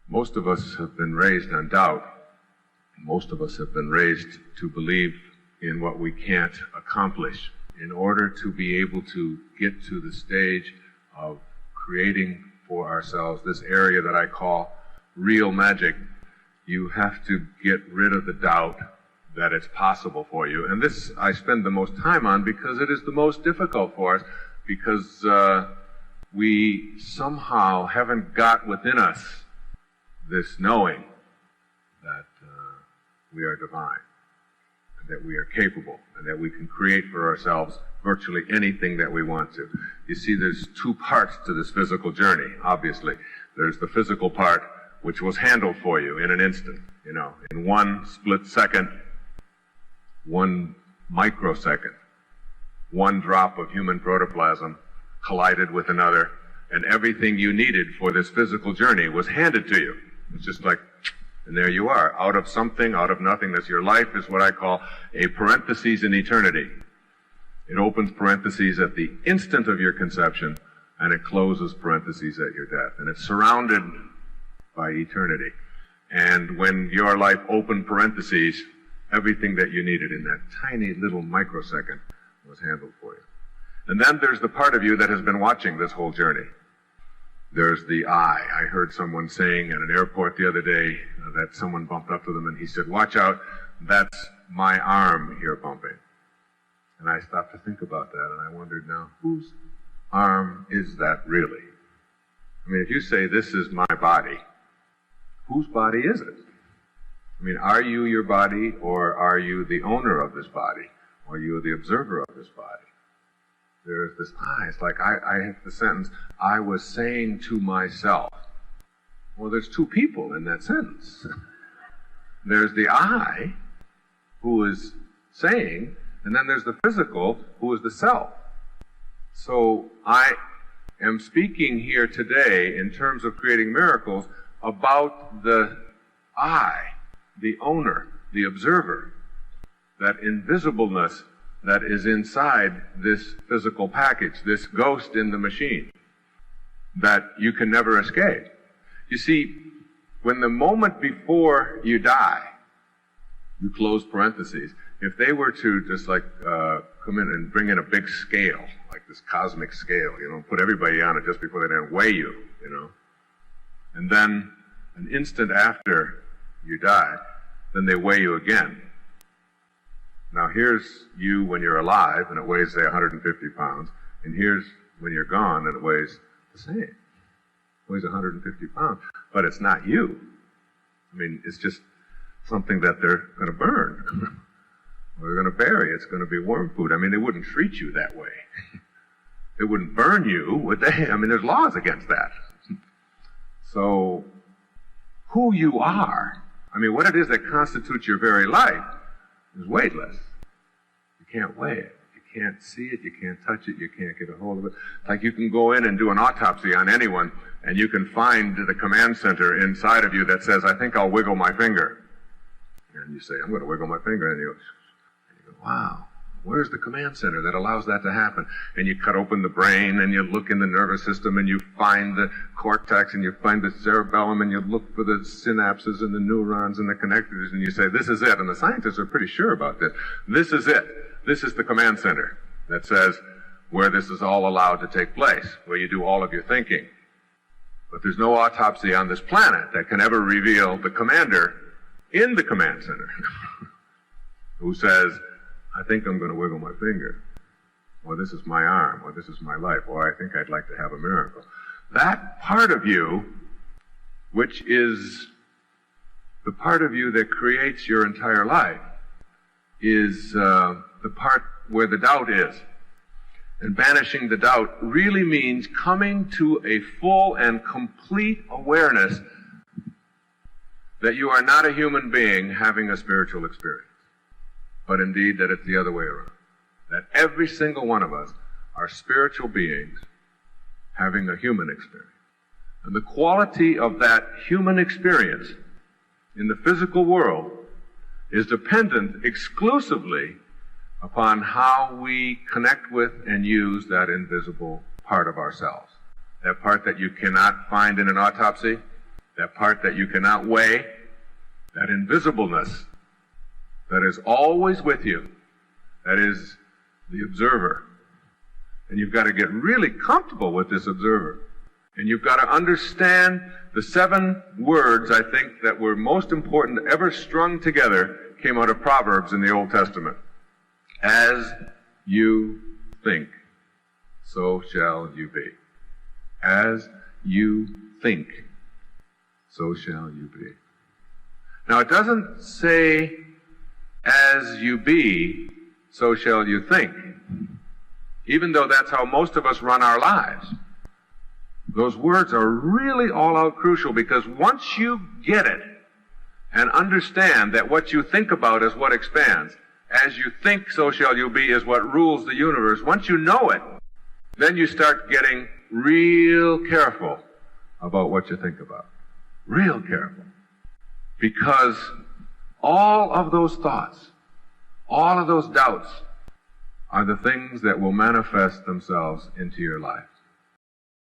Most of us have been raised on doubt. Most of us have been raised to believe in what we can't accomplish. In order to be able to get to the stage of creating for ourselves this area that I call real magic, you have to get rid of the doubt that it's possible for you. And this I spend the most time on because it is the most difficult for us, because we somehow haven't got within us this knowing that we are divine, and that we are capable, and that we can create for ourselves virtually anything that we want to. You see, there's two parts to this physical journey, obviously. There's the physical part, which was handled for you in an instant, in one split second, 1 microsecond. One drop of human protoplasm collided with another, and everything you needed for this physical journey was handed to you. It's just like, and there you are, out of something, out of nothingness. Your life is what I call a parenthesis in eternity. It opens parentheses at the instant of your conception, and it closes parentheses at your death. And it's surrounded by eternity. And when your life opened parentheses, everything that you needed in that tiny little microsecond was handled for you. And then there's the part of you that has been watching this whole journey. There's the I. I heard someone saying at an airport the other day that someone bumped up to them and he said, "Watch out, that's my arm here bumping." And I stopped to think about that, and I wondered, now, whose arm is that really? I mean, if you say, "This is my body," whose body is it? I mean, are you your body, or are you the owner of this body? Or are you the observer of this body? There's this I. It's like I have the sentence, "I was saying to myself." Well, there's two people in that sentence. There's the I, who is saying, and then there's the physical, who is the self. So I am speaking here today in terms of creating miracles about the I, the owner, the observer, that invisibleness that is inside this physical package, this ghost in the machine, that you can never escape. You see, when the moment before you die, you close parentheses. If they were to just come in and bring in a big scale, like this cosmic scale, put everybody on it just before they weigh you, and then an instant after you die, then they weigh you again. Now here's you when you're alive, and it weighs, say, 150 pounds, and here's when you're gone, and it weighs the same. It weighs 150 pounds, but it's not you. I mean, it's just something that they're going to burn, or they're going to bury. It's going to be worm food. I mean, they wouldn't treat you that way. They wouldn't burn you, would they? I mean, there's laws against that. So, who you are, I mean, what it is that constitutes your very life, is weightless. You can't weigh it. You can't see it. You can't touch it. You can't get a hold of it. Like you can go in and do an autopsy on anyone, and you can find the command center inside of you that says, "I think I'll wiggle my finger." And you say, "I'm going to wiggle my finger." And you go, "Wow, where's the command center that allows that to happen?" And you cut open the brain, and you look in the nervous system, and you find the cortex, and you find the cerebellum, and you look for the synapses and the neurons and the connectors, and you say, "This is it." And the scientists are pretty sure about this. This is it. This is the command center that says where this is all allowed to take place, where you do all of your thinking. But there's no autopsy on this planet that can ever reveal the commander in the command center who says, "I think I'm going to wiggle my finger," or "This is my arm," or "This is my life," or "I think I'd like to have a miracle." That part of you, which is the part of you that creates your entire life, is the part where the doubt is. And banishing the doubt really means coming to a full and complete awareness that you are not a human being having a spiritual experience, but indeed that it's the other way around. That every single one of us are spiritual beings having a human experience. And the quality of that human experience in the physical world is dependent exclusively upon how we connect with and use that invisible part of ourselves. That part that you cannot find in an autopsy, that part that you cannot weigh, that invisibleness that is always with you, that is the observer. And you've got to get really comfortable with this observer. And you've got to understand the 7 words, I think, that were most important ever strung together came out of Proverbs in the Old Testament. As you think, so shall you be. As you think, so shall you be. Now, it doesn't say, as you be, so shall you think, even though that's how most of us run our lives. Those words are really all out crucial, because once you get it and understand that what you think about is what expands, as you think, so shall you be is what rules the universe. Once you know it, then you start getting real careful about what you think about. Real careful. Because all of those thoughts, all of those doubts are the things that will manifest themselves into your life.